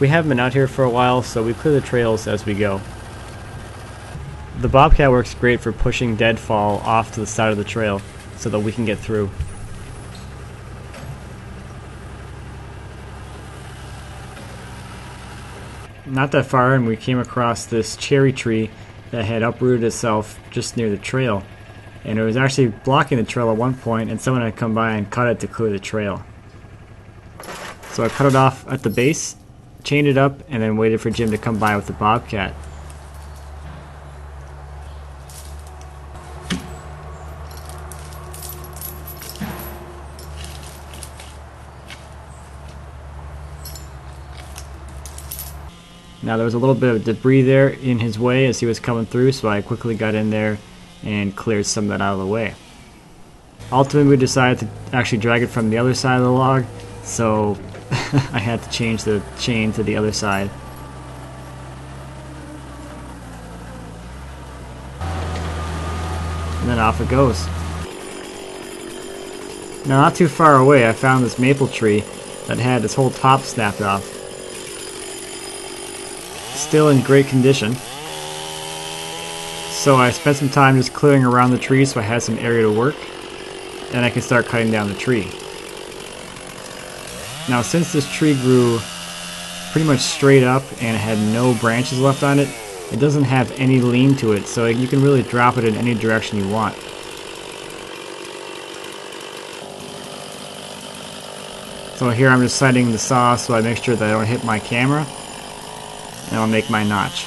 We haven't been out here for a while, so we clear the trails as we go. The Bobcat works great for pushing deadfall off to the side of the trail so that we can get through. Not that far and we came across this cherry tree that had uprooted itself just near the trail. And it was actually blocking the trail at one point, and someone had come by and cut it to clear the trail. So I cut it off at the base, chained it up, and then waited for Jim to come by with the Bobcat. Now there was a little bit of debris there in his way as he was coming through, so I quickly got in there and cleared some of that out of the way. Ultimately we decided to actually drag it from the other side of the log, so I had to change the chain to the other side. And then off it goes. Now not too far away I found this maple tree that had its whole top snapped off. Still in great condition. So I spent some time just clearing around the tree so I had some area to work, and I could start cutting down the tree. Now since this tree grew pretty much straight up and it had no branches left on it, it doesn't have any lean to it, so you can really drop it in any direction you want. So here I'm just sighting the saw so I make sure that I don't hit my camera, and I'll make my notch.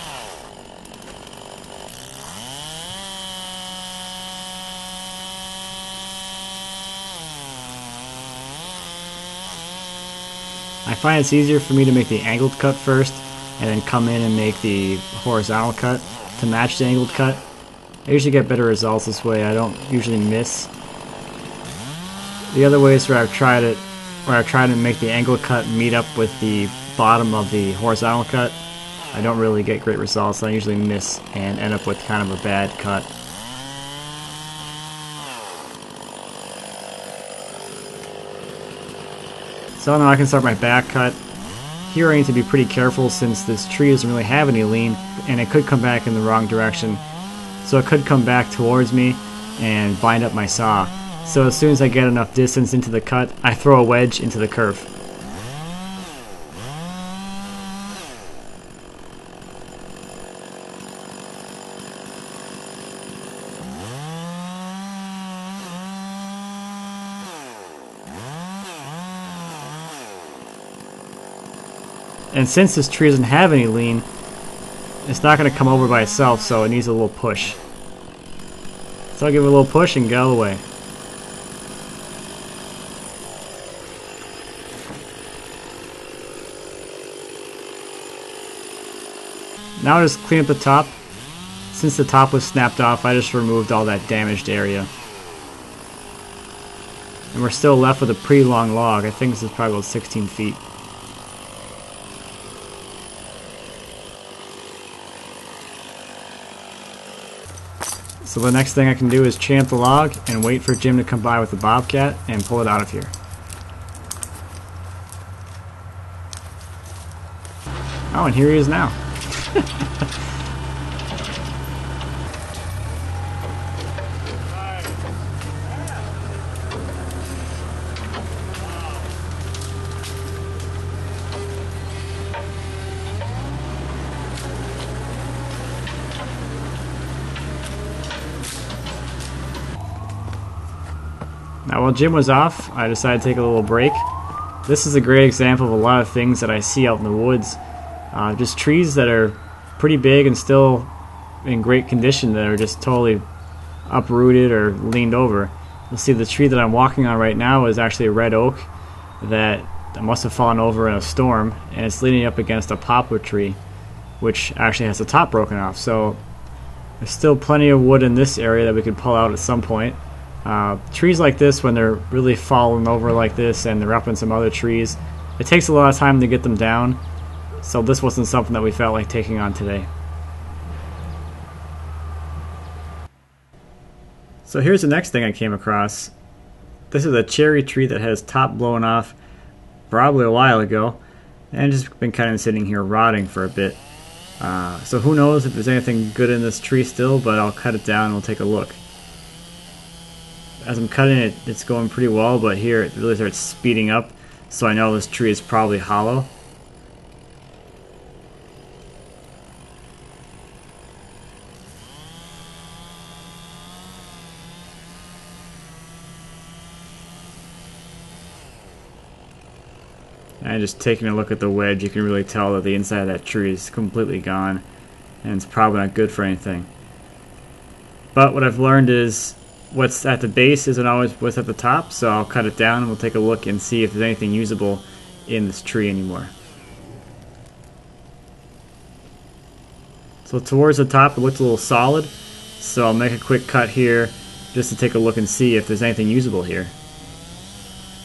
I find it's easier for me to make the angled cut first and then come in and make the horizontal cut to match the angled cut. I usually get better results this way. I don't usually miss. The other ways where I've tried to make the angled cut meet up with the bottom of the horizontal cut, I don't really get great results. I usually miss and end up with kind of a bad cut. So now I can start my back cut. Here I need to be pretty careful since this tree doesn't really have any lean and it could come back in the wrong direction. So it could come back towards me and bind up my saw. So as soon as I get enough distance into the cut, I throw a wedge into the curve. And since this tree doesn't have any lean, it's not going to come over by itself, so it needs a little push. So I'll give it a little push and get out of the way. Now I just clean up the top. Since the top was snapped off, I just removed all that damaged area. And we're still left with a pretty long log. I think this is probably about 16 feet. So the next thing I can do is chain up the log and wait for Jim to come by with the Bobcat and pull it out of here. Oh, and here he is now. Now while Jim was off, I decided to take a little break. This is a great example of a lot of things that I see out in the woods. Just trees that are pretty big and still in great condition that are just totally uprooted or leaned over. You'll see the tree that I'm walking on right now is actually a red oak that must have fallen over in a storm, and it's leaning up against a poplar tree which actually has the top broken off. So there's still plenty of wood in this area that we could pull out at some point. Trees like this, when they're really falling over like this and they're up in some other trees, it takes a lot of time to get them down, so this wasn't something that we felt like taking on today. So here's the next thing I came across. This is a cherry tree that has top blown off probably a while ago, and just been kind of sitting here rotting for a bit. So who knows if there's anything good in this tree still, but I'll cut it down and we'll take a look. As I'm cutting it, it's going pretty well, but here it really starts speeding up, so I know this tree is probably hollow. And just taking a look at the wedge, you can really tell that the inside of that tree is completely gone, and it's probably not good for anything. But what I've learned is what's at the base isn't always what's at the top, so I'll cut it down and we'll take a look and see if there's anything usable in this tree anymore. So towards the top it looks a little solid, so I'll make a quick cut here just to take a look and see if there's anything usable here.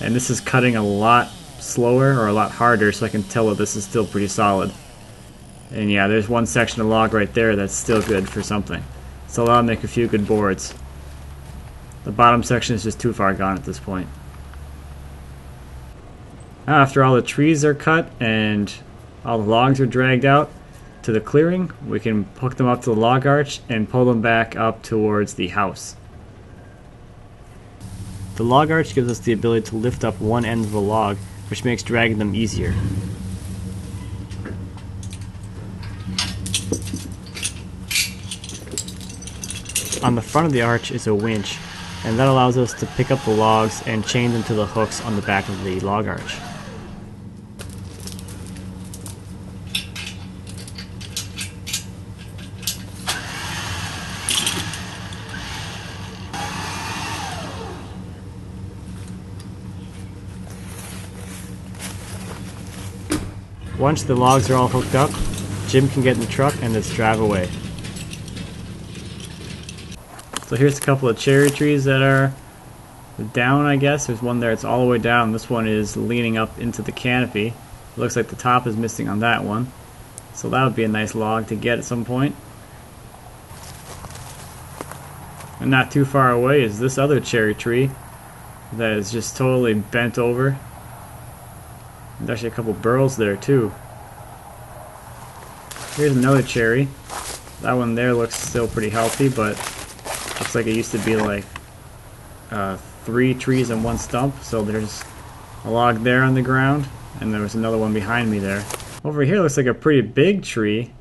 And this is cutting a lot slower or a lot harder, so I can tell that this is still pretty solid. And yeah, there's one section of log right there that's still good for something, so that'll make a few good boards. The bottom section is just too far gone at this point. Now, after all the trees are cut and all the logs are dragged out to the clearing, we can hook them up to the log arch and pull them back up towards the house. The log arch gives us the ability to lift up one end of the log, which makes dragging them easier. On the front of the arch is a winch, and that allows us to pick up the logs and chain them to the hooks on the back of the log arch. Once the logs are all hooked up, Jim can get in the truck and let's drive away. So here's a couple of cherry trees that are down, I guess. There's one there that's all the way down. This one is leaning up into the canopy. It looks like the top is missing on that one. So that would be a nice log to get at some point. And not too far away is this other cherry tree that is just totally bent over. There's actually a couple burls there too. Here's another cherry. That one there looks still pretty healthy, but looks like it used to be like 3 trees in one stump. So there's a log there on the ground, and there was another one behind me there. Over here looks like a pretty big tree.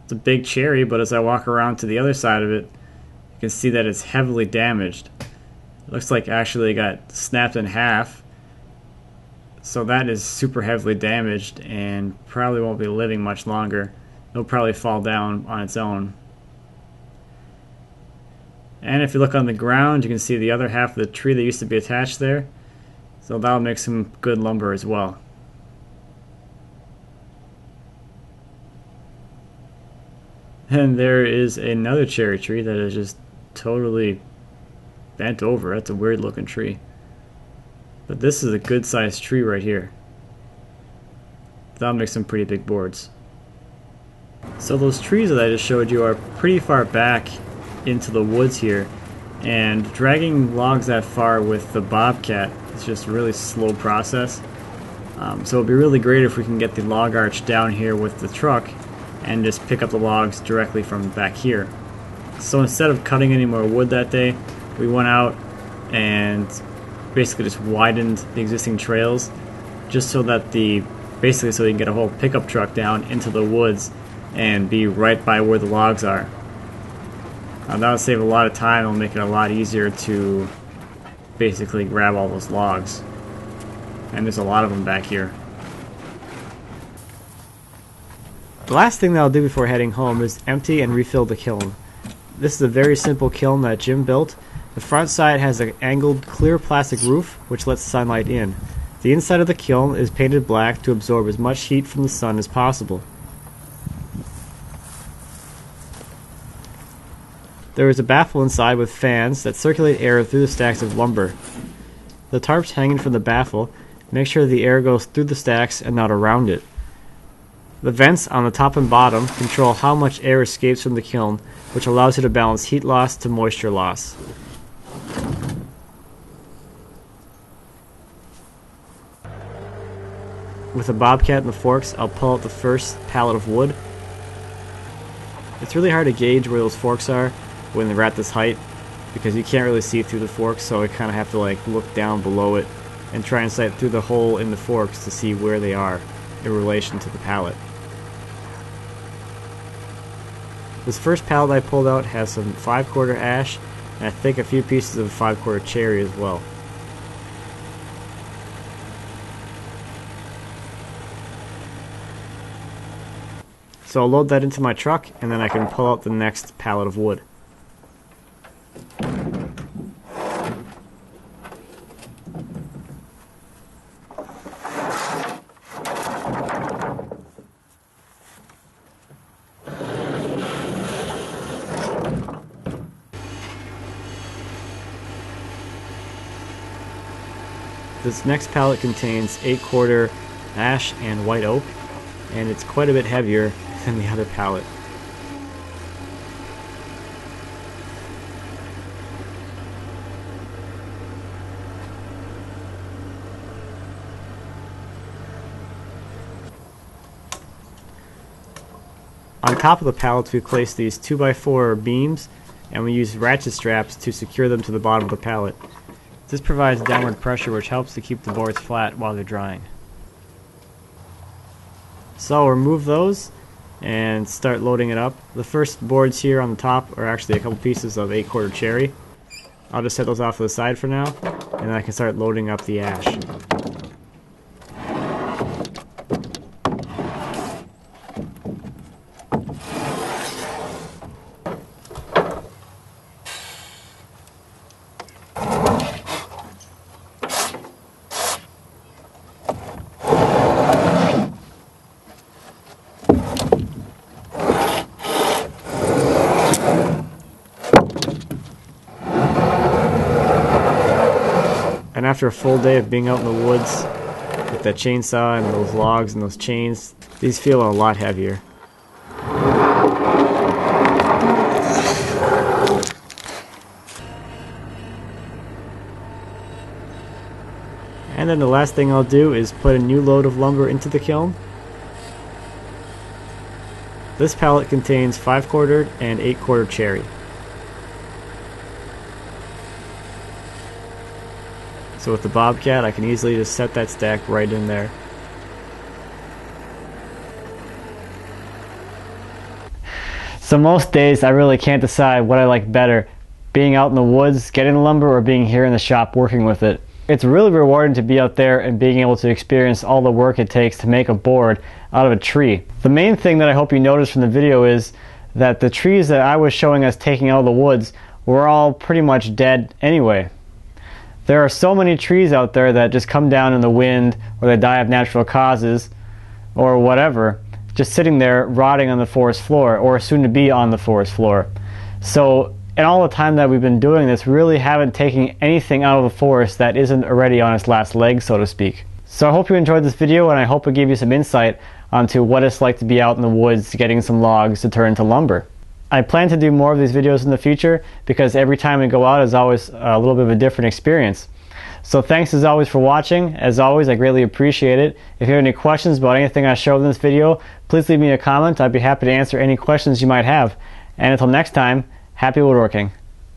It's a big cherry, but as I walk around to the other side of it, you can see that it's heavily damaged. It looks like actually it got snapped in half. So that is super heavily damaged and probably won't be living much longer. It'll probably fall down on its own. And if you look on the ground, you can see the other half of the tree that used to be attached there. So that'll make some good lumber as well. And there is another cherry tree that is just totally bent over. That's a weird looking tree. But this is a good sized tree right here. That'll make some pretty big boards. So those trees that I just showed you are pretty far back into the woods here, and dragging logs that far with the Bobcat is just a really slow process. So it'd be really great if we can get the log arch down here with the truck and just pick up the logs directly from back here. So instead of cutting any more wood that day, we went out and basically just widened the existing trails just so that basically so you can get a whole pickup truck down into the woods and be right by where the logs are. That'll save a lot of time. It'll make it a lot easier to basically grab all those logs, and there's a lot of them back here. The last thing that I'll do before heading home is empty and refill the kiln. This is a very simple kiln that Jim built. The front side has an angled clear plastic roof which lets sunlight in. The inside of the kiln is painted black to absorb as much heat from the sun as possible. There is a baffle inside with fans that circulate air through the stacks of lumber. The tarps hanging from the baffle make sure the air goes through the stacks and not around it. The vents on the top and bottom control how much air escapes from the kiln, which allows you to balance heat loss to moisture loss. With a Bobcat and the forks, I'll pull out the first pallet of wood. It's really hard to gauge where those forks are when they're at this height, because you can't really see through the forks, so I kind of have to like look down below it and try and sight through the hole in the forks to see where they are in relation to the pallet. This first pallet I pulled out has some 5/4 ash, and I think a few pieces of 5/4 cherry as well. So I'll load that into my truck, and then I can pull out the next pallet of wood. This next pallet contains 8/4 ash and white oak, and it's quite a bit heavier than the other pallet. On top of the pallets we place these 2x4 beams, and we use ratchet straps to secure them to the bottom of the pallet. This provides downward pressure, which helps to keep the boards flat while they're drying. So I'll remove those and start loading it up. The first boards here on the top are actually a couple pieces of 8/4 cherry. I'll just set those off to the side for now, and then I can start loading up the ash. And after a full day of being out in the woods with that chainsaw and those logs and those chains, these feel a lot heavier. And then the last thing I'll do is put a new load of lumber into the kiln. This pallet contains 5/4 and 8/4 cherry. So with the Bobcat, I can easily just set that stack right in there. So most days I really can't decide what I like better, being out in the woods getting the lumber or being here in the shop working with it. It's really rewarding to be out there and being able to experience all the work it takes to make a board out of a tree. The main thing that I hope you notice from the video is that the trees that I was showing us taking out of the woods were all pretty much dead anyway. There are so many trees out there that just come down in the wind, or they die of natural causes, or whatever, just sitting there rotting on the forest floor, or soon to be on the forest floor. So in all the time that we've been doing this, we really haven't taken anything out of the forest that isn't already on its last leg, so to speak. So I hope you enjoyed this video, and I hope it gave you some insight onto what it's like to be out in the woods getting some logs to turn into lumber. I plan to do more of these videos in the future, because every time we go out is always a little bit of a different experience. So thanks as always for watching. As always, I greatly appreciate it. If you have any questions about anything I showed in this video, please leave me a comment. I'd be happy to answer any questions you might have. And until next time, happy woodworking.